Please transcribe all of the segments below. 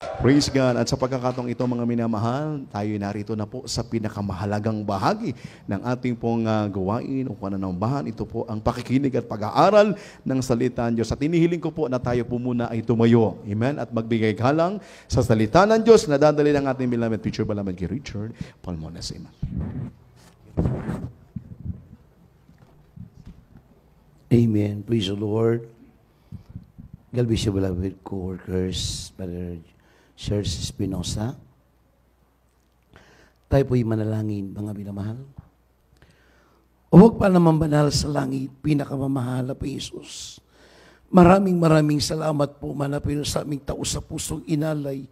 Praise God. At sa pagkakataong ito mga minamahal, tayo narito na po sa pinakamahalagang bahagi ng ating pong gawain o pananambahan. Ito po ang pakikinig at pag-aaral ng salita ng Diyos. At inihiling ko po na tayo po muna ay tumayo. Amen? At magbigay galang sa salita ng Diyos na dadali ng ating beloved preacher, beloved kay Richard Palmones. Amen. Amen. Praise the Lord. God bless you, beloved co-workers, Brother Serge Espinosa. Tayo po'y manalangin, mga minamahal. Huwag pa naman banal sa langit, pinakamamahal na po Jesus. Maraming salamat po, manapin sa aming tao sa pusong inalay,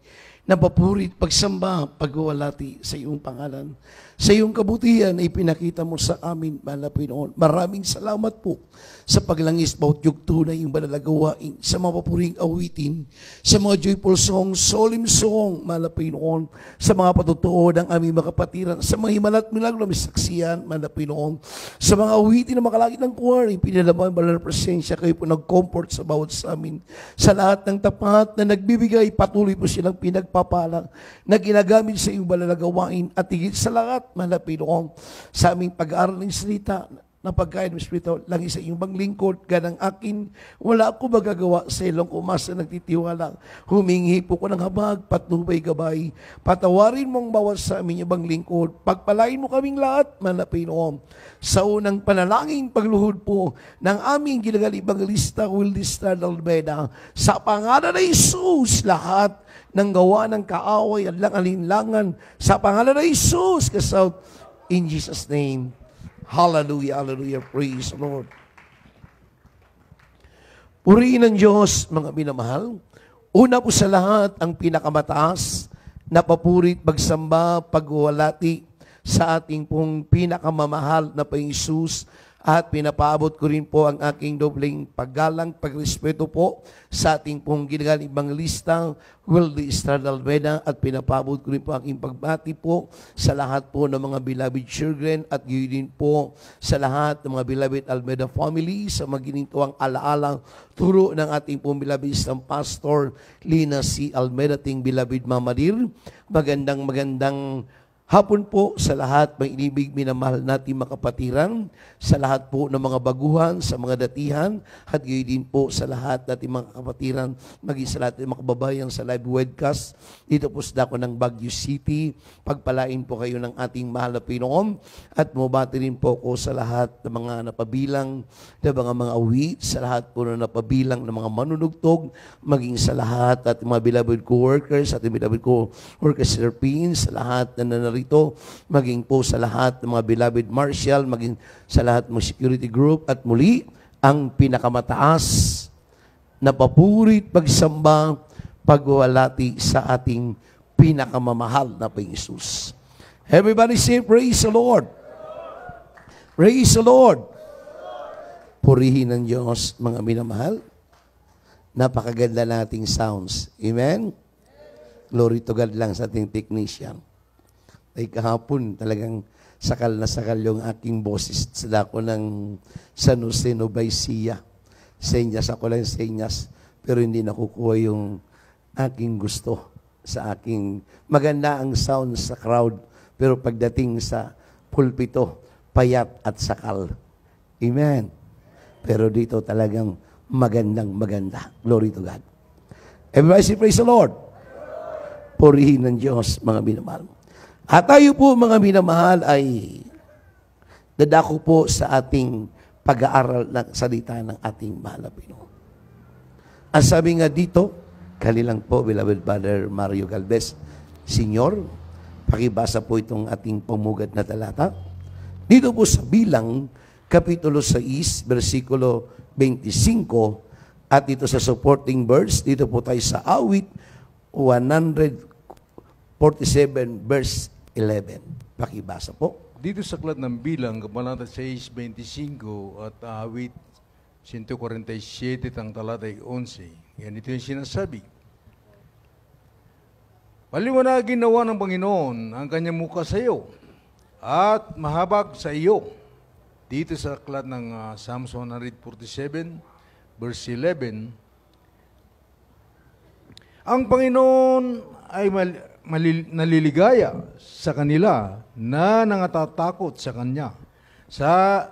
na papurit, pagsamba, pagwawalati sa iyong pangalan. Sa iyong kabutihan ay pinakita mo sa amin, mahal na Pinoon. Maraming salamat po sa paglangis bawat yugto na iyong banalagawain, sa mga papuring awitin, sa mga joyful song, solemn song, mahal na Pinoon, sa mga patutuo ng aming mga kapatiran, sa mga himalat milagro na may saksiyan, mahal na Pinoon, sa mga awitin na makalagit ng kuwari, pinalaman banal na presensya, kayo po nag-comfort sa bawat sa amin. Sa lahat ng tapat na nagbibigay, patuloy po silang pinagpapalang na ginagamit sa iyong banalagawain at higit sa lahat, mahal na Pinoon, sa aming pag-aaral ng salita na pagkain ng Espiritu, lagi sa iyong banglingkod, ganang akin, wala ako magagawa sa ilong umasa nagtitiwala. Humingi po ko ng habag, patnubay gabay, patawarin mong bawat sa aming ibang lingkod, pagpalain mo kaming lahat, mahal na Pinoon. Sa unang panalangin, pagluhod po ng aming ginagali Evangelista Wildista Dalbeda, sa pangalan ng Jesus, lahat ng gawa ng kaaway at lang alinlangan, sa pangalan ng Jesus, kasaw, in Jesus' name. Hallelujah, hallelujah, praise the Lord. Purihin ng Diyos, mga minamahal. Una po sa lahat, ang pinakamataas na papurit, pagsamba, pagwalati sa ating pong pinakamamahal na Panginoong Jesus. At pinapaabot ko rin po ang aking dobleng paggalang, pagrespeto po sa ating pong ginagaling Evangelista Wildy Estradalveda, at pinapaabot ko rin po ang aking pagbati po sa lahat po ng mga beloved children at gayon din po sa lahat ng mga beloved Almeda family sa magininto ang alaalang turo ng ating pong beloved isang pastor Lina C. Almeda, ting beloved Mamadir. Magandang hapon po sa lahat ng inibig minamahal natin makapatiran, sa lahat po ng mga baguhan, sa mga datihan, at gayon din po sa lahat natin mga kapatiran, maging sa lahat ng mga kababayan sa live webcast. Dito po sa dako ng Baguio City, pagpalain po kayo ng ating mahal na Pinoon, at mabati rin po ko sa lahat ng mga napabilang na mga awit, sa lahat po na napabilang ng mga manunugtog, maging sa lahat at mga beloved co-workers, at mga beloved co-workers Philippines, sa lahat na ito, maging po sa lahat ng mga beloved Marshall, maging sa lahat ng security group, at muli, ang pinakamataas na papurit, pagsamba, pagwalati sa ating pinakamamahal na Panginoong Jesus. Everybody say, praise the Lord. Praise the Lord. Purihin ng Diyos, mga minamahal. Napakaganda nating sounds. Amen? Glory to God lang sa ating technician. Ay kahapon talagang sakal na sakal yung aking boses sa dako ng San Jose Nubaysia. Senyas ako lang senyas, pero hindi nakukuha yung aking gusto sa aking maganda ang sound sa crowd, pero pagdating sa pulpito, payat at sakal. Amen. Pero dito talagang maganda. Glory to God. Everybody say, praise the Lord. Purihin ng Diyos, mga minamahal. At tayo po, mga minamahal, ay dadako po sa ating pag-aaral ng salita ng ating mahal na Pinoon. Ang sabi nga dito, kanilang po, beloved Brother Mario Galvez, Senior, pakibasa po itong ating pamugad na talata. Dito po sa Bilang, Kapitulo 6, versikulo 25, at dito sa supporting verse, dito po tayo sa awit 147, verse 11. Pakibasa po. Dito sa aklat ng Bilang, Kabanata 6:25 at awit 147 ang talatay 11. Yan ito yung sinasabi. Paliwanagin nawa ng Panginoon ang kanyang mukha sa iyo at mahabag sa iyo. Dito sa aklat ng Psalms 147, verse 11, Ang Panginoon ay naliligaya sa kanila na nangatatakot sa Kanya, sa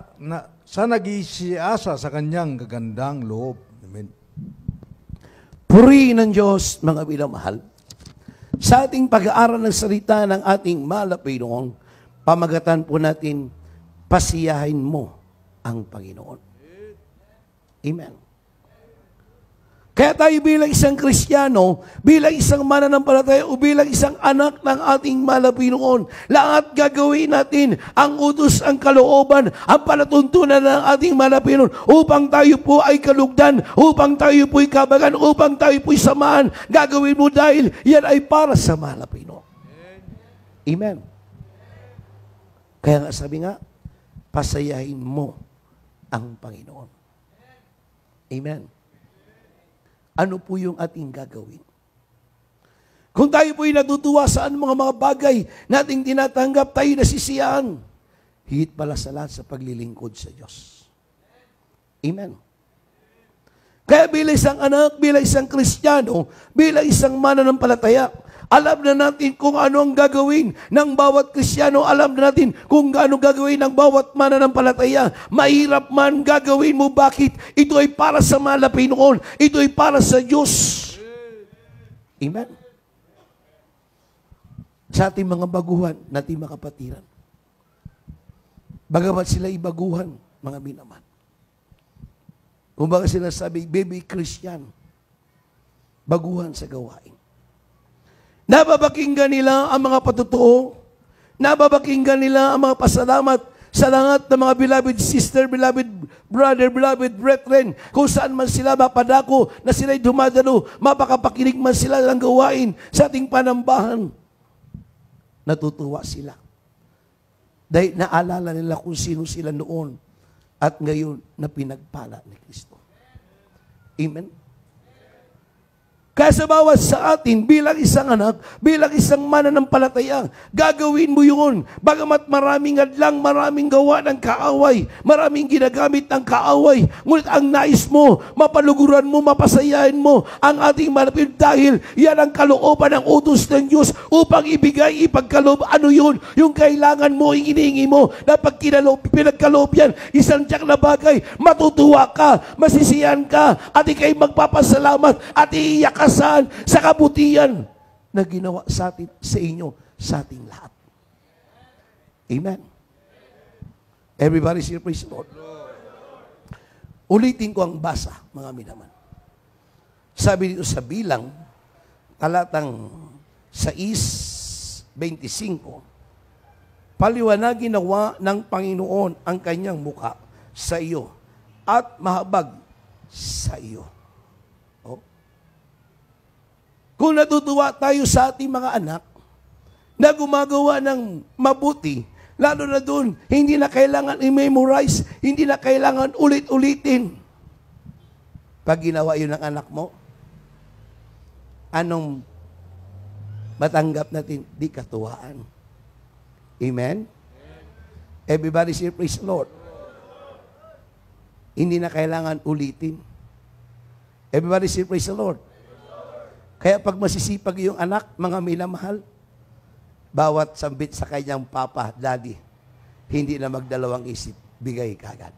nag-iisiasa sa Kanyang kagandang loob. Amen. Purihin ng Diyos, mga minamahal. Sa ating pag-aaral ng salita ng ating mahal na Panginoon, pamagatan po natin, pasiyahin mo ang Panginoon. Amen. Kaya tayo bilang isang Kristiyano, bilang isang mananampalataya o bilang isang anak ng ating mahal na Panginoon, lahat gagawin natin ang utos, ang kalooban, ang palatuntunan ng ating mahal na Panginoon upang tayo po ay kalugdan, upang tayo po ay kabagan, upang tayo po ay samahan. Gagawin mo dahil yan ay para sa mahal na Panginoon. Amen. Kaya nga sabi nga, pasayahin mo ang Panginoon. Amen. Ano po yung ating gagawin? Kung tayo po ay natutuwa sa mga bagay nating tinatanggap, tayo nasisiyahan. Higit pala sa lahat sa paglilingkod sa Diyos. Amen. Kaya bilang isang anak, bilang isang Kristiyano, bilang isang mananampalataya, alam na natin kung ano ang gagawin ng bawat Kristiyano. Alam na natin kung ano gagawin ng bawat mananampalataya. Mahirap man gagawin mo. Bakit? Ito ay para sa mahal na Panginoon. Ito ay para sa Diyos. Amen. Sa ating mga baguhan, nating mga kapatiran. Bagamat sila ibaguhan, mga minaman. Kung baka sila sabi, baby Christian, baguhan sa gawain. Nababakinggan nila ang mga patutuo. Nababakinggan nila ang mga pasalamat sa lahat ng mga beloved sister, beloved brother, beloved brethren. Kung saan man sila mapadako na sila'y dumadalo, mapakapakinig man sila ng gawain sa ating panambahan. Natutuwa sila. Dahil naalala nila kung sino sila noon at ngayon na pinagpala ni Kristo. Amen. Kaya sa bawat sa atin, bilang isang anak, bilang isang mananampalataya, gagawin mo yun. Bagamat maraming adlang, maraming gawa ng kaaway, maraming ginagamit ng kaaway, ngunit ang nais mo, mapaluguran mo, mapasayahin mo ang ating malapit dahil yan ang kalooban ng utos ng Diyos upang ibigay, ipagkaloob. Ano yun? Yung kailangan mo, iniingi mo, na pag pinagkaloob yan, isang tiyak na bagay, matutuwa ka, masisiyan ka, at ikay magpapasalamat, at iiyak ka saan? Sa kabutihan na ginawa sa atin, sa inyo, sa ating lahat. Amen. Everybody say praise the Lord. Ulitin ko ang basa, mga minaman. Sabi dito sa Bilang, talatang 6:25, paliwanagin nawa ng Panginoon ang kanyang muka sa iyo at mahabag sa iyo. Kung natutuwa tayo sa ating mga anak na gumagawa ng mabuti, lalo na doon, hindi na kailangan i-memorize, hindi na kailangan ulit-ulitin. Pag ginawa yun ng anak mo, anong matanggap natin? Di katuwaan. Amen? Everybody say, praise the Lord. Hindi na kailangan ulitin. Everybody say, praise the Lord. Kaya pag masisipag yung anak, mga minamahal, bawat sambit sa kanyang papa, daddy, hindi na magdalawang isip, bigay kagad.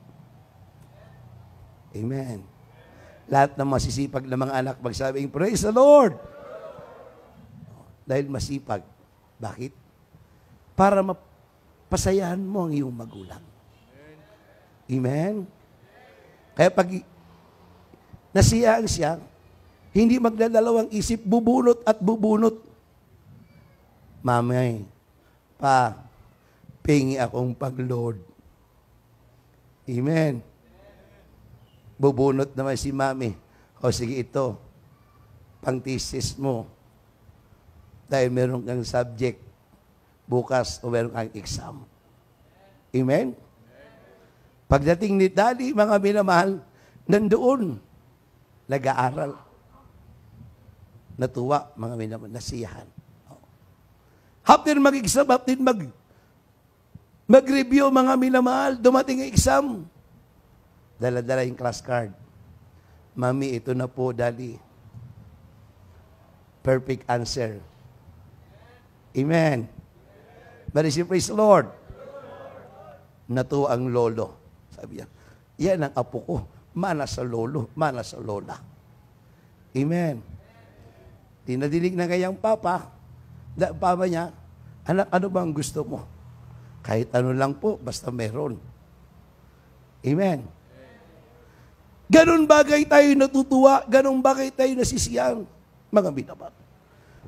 Amen. Lahat ng masisipag na mga anak magsabing, praise the Lord! Dahil masipag. Bakit? Para mapasayahan mo ang iyong magulang. Amen? Kaya pag nasiyaan siya, hindi magdadalawang isip, bubunot at bubunot. Mamay, pa, pingi akong pag-Lord. Amen. Bubunot naman si mami. O sige ito, pang thesis mo. Dahil meron kang subject bukas o meron kang exam. Amen? Pagdating ni Daddy, mga minamahal, nandoon, nag-aaral. Natuwa, mga minamahal, nasiyahan. After mag-exam, after mag-review, mga minamahal, dumating ang exam. Dala-dala yung class card. Mami, ito na po, Daddy. Perfect answer. Amen. But is praise the Lord. Natuwa ang lolo. Sabi niya, yan ang apo ko. Mana sa lolo, mana sa lola. Amen. Tinadinig na kayang papa niya, anak, ano ba ang gusto mo? Kahit ano lang po, basta meron. Amen. Ganon bagay tayo natutuwa, ganon bagay tayo nasisiyang, mga binabat.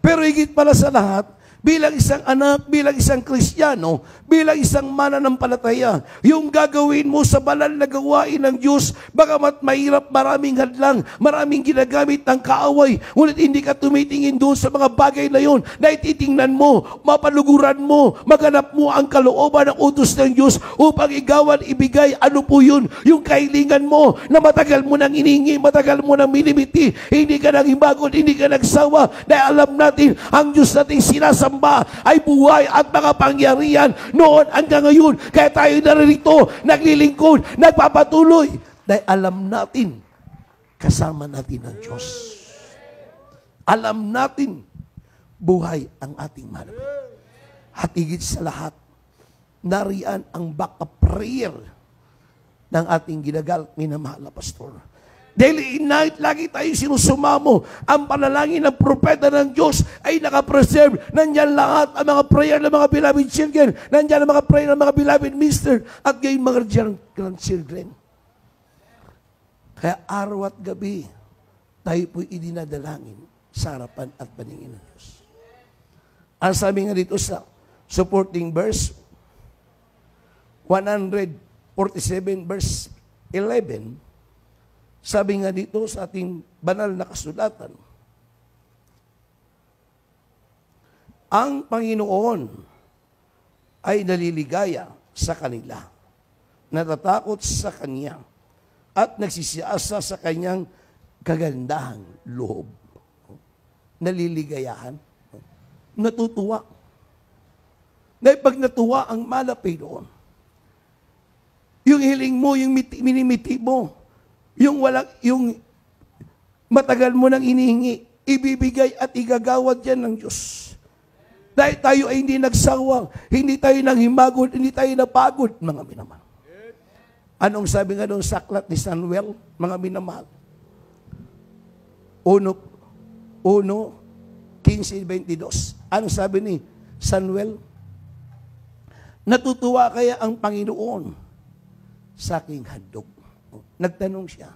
Pero higit pala sa lahat, bilang isang anak, bilang isang Kristiyano, bilang isang mananampalataya, yung gagawin mo sa banal na gawain ng Diyos, bagamat mahirap, maraming hadlang, maraming ginagamit ng kaaway, ngunit hindi ka tumitingin doon sa mga bagay na yun, na ititingnan mo, mapaluguran mo, maganap mo ang kalooban ng utos ng Diyos upang igawan, ibigay, ano po yun, yung kahilingan mo, na matagal mo nang iningi, matagal mo nang minimiti, hindi ka nang himagod, hindi ka nagsawa, dahil alam natin, ang Diyos nating sinasamba ay buhay at makapangyarihan noon hanggang ngayon. Kaya tayo narito, naglilingkod, nagpapatuloy. Dahil alam natin, kasama natin ang Diyos. Alam natin, buhay ang ating manap. At higit sa lahat, nariyan ang backup prayer ng ating ginagal, minamahal na pastor. Daily and night, lagi tayo sinusumamo. Ang panalangin ng propeta ng Diyos ay nakapreserve. Nandyan lahat ang mga prayer ng mga beloved children. Nandyan ang mga prayer ng mga beloved mister. At gayon mga grandchildren. Kaya araw at gabi, tayo po'y idinadalangin sa harapan at paningin ng Diyos. Ang sabi nga dito sa supporting verse, 147 verse 11, sabi nga dito sa ating banal na kasulatan, ang Panginoon ay naliligaya sa kanila, natatakot sa Kanya, at nagsisiasa sa Kanyang kagandahang loob. Naliligayahan, natutuwa. Dahil pag natuwa ang malapay doon, yung hiling mo, yung minimiti mo, yung matagal mo nang inihingi, ibibigay at igagawad yan ng Diyos. Dahil tayo ay hindi nagsawang, hindi tayo nang himagod, hindi tayo napagod, mga minamahal. Anong sabi nga doon sa aklat ni Samuel, mga minamahal? 1:15-22. Anong sabi ni Samuel? Natutuwa kaya ang Panginoon sa aking handog. Nagtanong siya,